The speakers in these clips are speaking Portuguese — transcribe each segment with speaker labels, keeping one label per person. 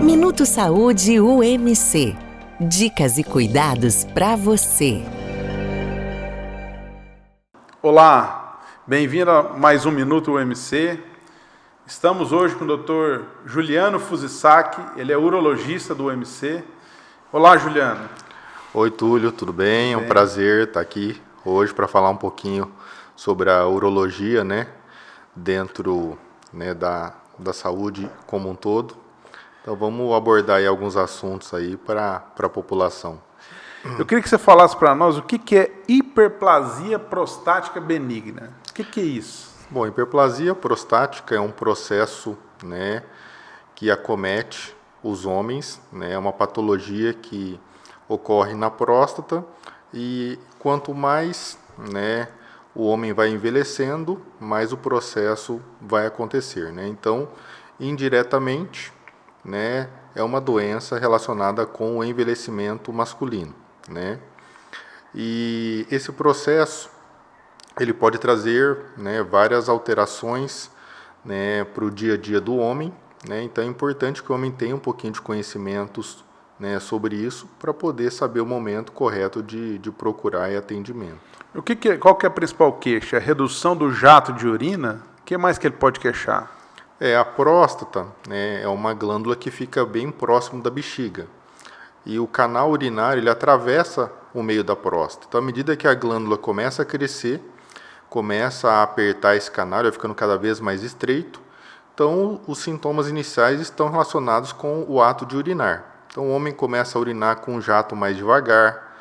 Speaker 1: Minuto Saúde UMC. Dicas e cuidados para você.
Speaker 2: Olá, bem-vindo a mais um Minuto UMC. Estamos hoje com o Dr. Juliano Fusisaki, ele é urologista do UMC. Olá, Juliano.
Speaker 3: Oi, Túlio, tudo bem? É um prazer estar aqui hoje para falar um pouquinho sobre a urologia, dentro, da saúde como um todo. Então, vamos abordar aí alguns assuntos aí para a população.
Speaker 2: Eu queria que você falasse para nós o que é hiperplasia prostática benigna. O que é isso?
Speaker 3: Bom, hiperplasia prostática é um processo, que acomete os homens, é uma patologia que ocorre na próstata e quanto mais, o homem vai envelhecendo, mais o processo vai acontecer, Então, indiretamente, é uma doença relacionada com o envelhecimento masculino, E esse processo ele pode trazer, várias alterações, para o dia a dia do homem, Então é importante que o homem tenha um pouquinho de conhecimentos, sobre isso para poder saber o momento correto de procurar atendimento.
Speaker 2: Qual que é a principal queixa? A redução do jato de urina? O que mais que ele pode queixar?
Speaker 3: A próstata, é uma glândula que fica bem próximo da bexiga. E o canal urinário, ele atravessa o meio da próstata. Então, à medida que a glândula começa a crescer, começa a apertar esse canal, vai ficando cada vez mais estreito. Então, os sintomas iniciais estão relacionados com o ato de urinar. Então, o homem começa a urinar com um jato mais devagar,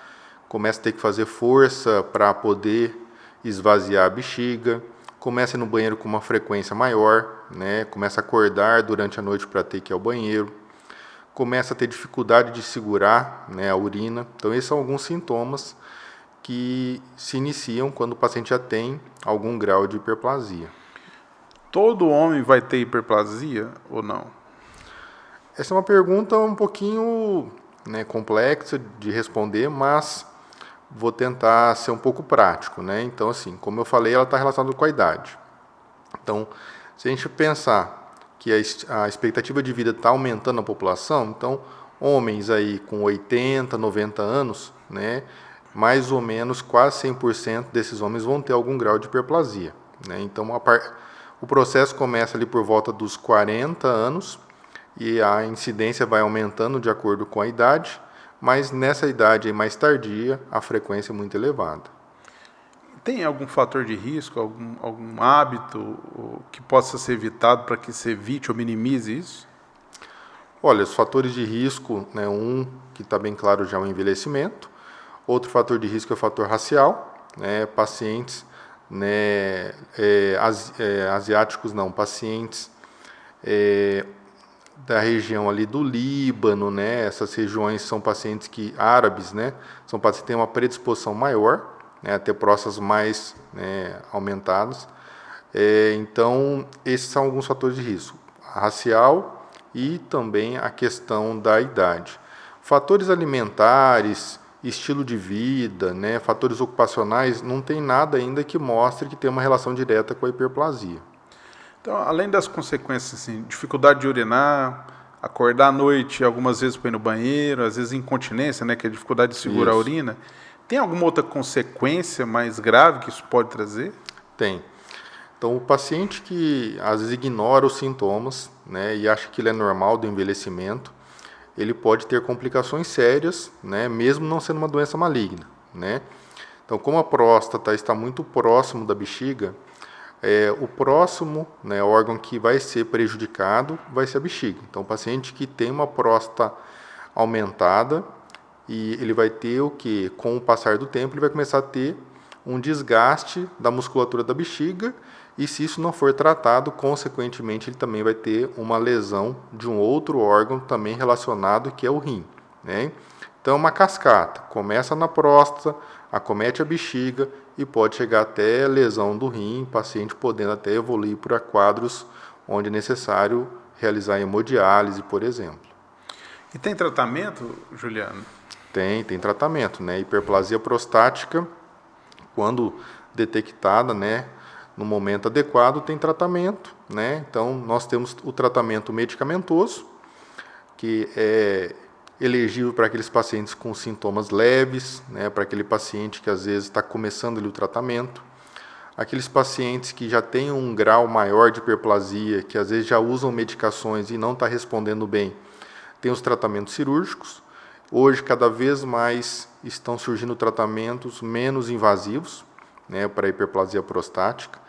Speaker 3: começa a ter que fazer força para poder esvaziar a bexiga, começa a ir no banheiro com uma frequência maior, começa a acordar durante a noite para ter que ir ao banheiro, começa a ter dificuldade de segurar, a urina. Então, esses são alguns sintomas que se iniciam quando o paciente já tem algum grau de hiperplasia.
Speaker 2: Todo homem vai ter hiperplasia ou não?
Speaker 3: Essa é uma pergunta um pouquinho complexa de responder, mas vou tentar ser um pouco prático. Então, assim, como eu falei, ela está relacionada com a idade. Então, se a gente pensar que a expectativa de vida está aumentando na população, então, homens aí com 80, 90 anos, mais ou menos quase 100% desses homens vão ter algum grau de hiperplasia. Então, o processo começa ali por volta dos 40 anos e a incidência vai aumentando de acordo com a idade, mas nessa idade aí mais tardia, a frequência é muito elevada.
Speaker 2: Tem algum fator de risco, algum hábito que possa ser evitado para que se evite ou minimize isso?
Speaker 3: Olha, os fatores de risco, um que está bem claro já é o envelhecimento, outro fator de risco é o fator racial, pacientes asiáticos não, pacientes da região ali do Líbano, essas regiões são pacientes árabes, são pacientes que têm uma predisposição maior, a ter próstatas mais aumentadas. Então, esses são alguns fatores de risco, racial e também a questão da idade. Fatores alimentares, estilo de vida, fatores ocupacionais, não tem nada ainda que mostre que tem uma relação direta com a hiperplasia.
Speaker 2: Então, além das consequências, assim, dificuldade de urinar, acordar à noite algumas vezes para ir no banheiro, às vezes incontinência, que é a dificuldade de segurar a urina, tem alguma outra consequência mais grave que isso pode trazer?
Speaker 3: Tem. Então, o paciente que às vezes ignora os sintomas, e acha que ele é normal do envelhecimento, ele pode ter complicações sérias, mesmo não sendo uma doença maligna, Então, como a próstata está muito próximo da bexiga, o próximo órgão que vai ser prejudicado vai ser a bexiga. Então, o paciente que tem uma próstata aumentada, e ele vai ter o que? Com o passar do tempo, ele vai começar a ter um desgaste da musculatura da bexiga, e se isso não for tratado, consequentemente, ele também vai ter uma lesão de um outro órgão também relacionado, que é o rim. Então, é uma cascata. Começa na próstata, acomete a bexiga e pode chegar até lesão do rim, paciente podendo até evoluir para quadros onde é necessário realizar hemodiálise, por exemplo.
Speaker 2: E tem tratamento, Juliano?
Speaker 3: Tem tratamento, Hiperplasia prostática, quando detectada, no momento adequado, tem tratamento, Então, nós temos o tratamento medicamentoso, que é elegível para aqueles pacientes com sintomas leves, né, para aquele paciente que às vezes está começando ali o tratamento, aqueles pacientes que já têm um grau maior de hiperplasia, que às vezes já usam medicações e não está respondendo bem, tem os tratamentos cirúrgicos. Hoje, cada vez mais estão surgindo tratamentos menos invasivos, né, para a hiperplasia prostática,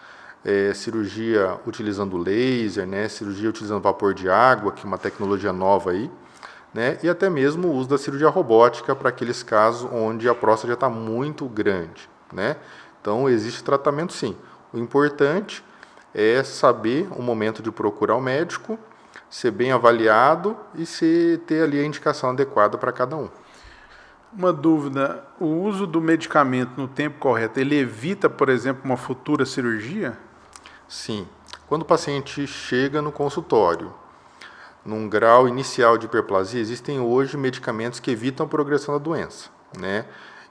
Speaker 3: cirurgia utilizando laser, né, cirurgia utilizando vapor de água, que é uma tecnologia nova aí, né, e até mesmo o uso da cirurgia robótica para aqueles casos onde a próstata já está muito grande, né? Então, existe tratamento sim. O importante é saber o momento de procurar o médico, ser bem avaliado e ter ali a indicação adequada para cada um.
Speaker 2: Uma dúvida, o uso do medicamento no tempo correto, ele evita, por exemplo, uma futura cirurgia?
Speaker 3: Sim. Quando o paciente chega no consultório, num grau inicial de hiperplasia, existem hoje medicamentos que evitam a progressão da doença, né?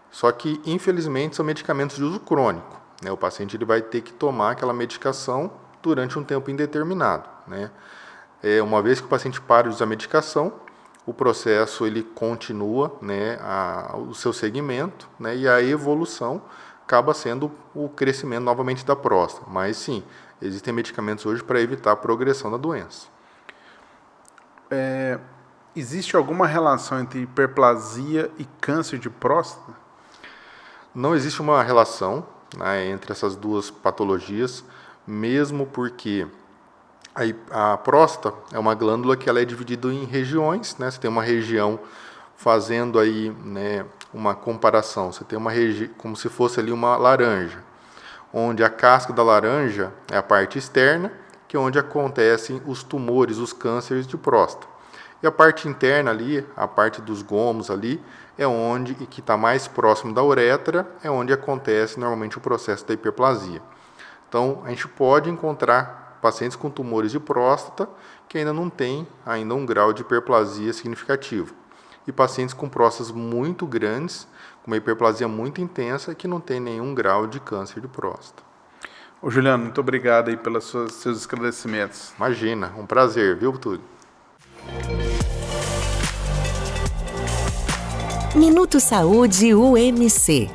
Speaker 3: Só que, infelizmente, são medicamentos de uso crônico, né? O paciente ele vai ter que tomar aquela medicação durante um tempo indeterminado, né? Uma vez que o paciente para de usar a medicação, o processo ele continua, né, o seu segmento, né, e a evolução acaba sendo o crescimento novamente da próstata. Mas sim, existem medicamentos hoje para evitar a progressão da doença.
Speaker 2: Existe alguma relação entre hiperplasia e câncer de próstata?
Speaker 3: Não existe uma relação, né, entre essas duas patologias, mesmo porque a próstata é uma glândula que ela é dividida em regiões, né? Você tem uma região, fazendo aí, né, uma comparação, você tem uma região como se fosse ali uma laranja, onde a casca da laranja é a parte externa, que é onde acontecem os tumores, os cânceres de próstata. E a parte interna ali, a parte dos gomos ali, é onde, e que está mais próximo da uretra, é onde acontece normalmente o processo da hiperplasia. Então, a gente pode encontrar pacientes com tumores de próstata que ainda não têm ainda um grau de hiperplasia significativo. E pacientes com próstatas muito grandes, com uma hiperplasia muito intensa, que não tem nenhum grau de câncer de próstata.
Speaker 2: Ô Juliano, muito obrigado aí pelos seus esclarecimentos.
Speaker 3: Imagina, um prazer, viu, Túlio?
Speaker 1: Minuto Saúde UMC.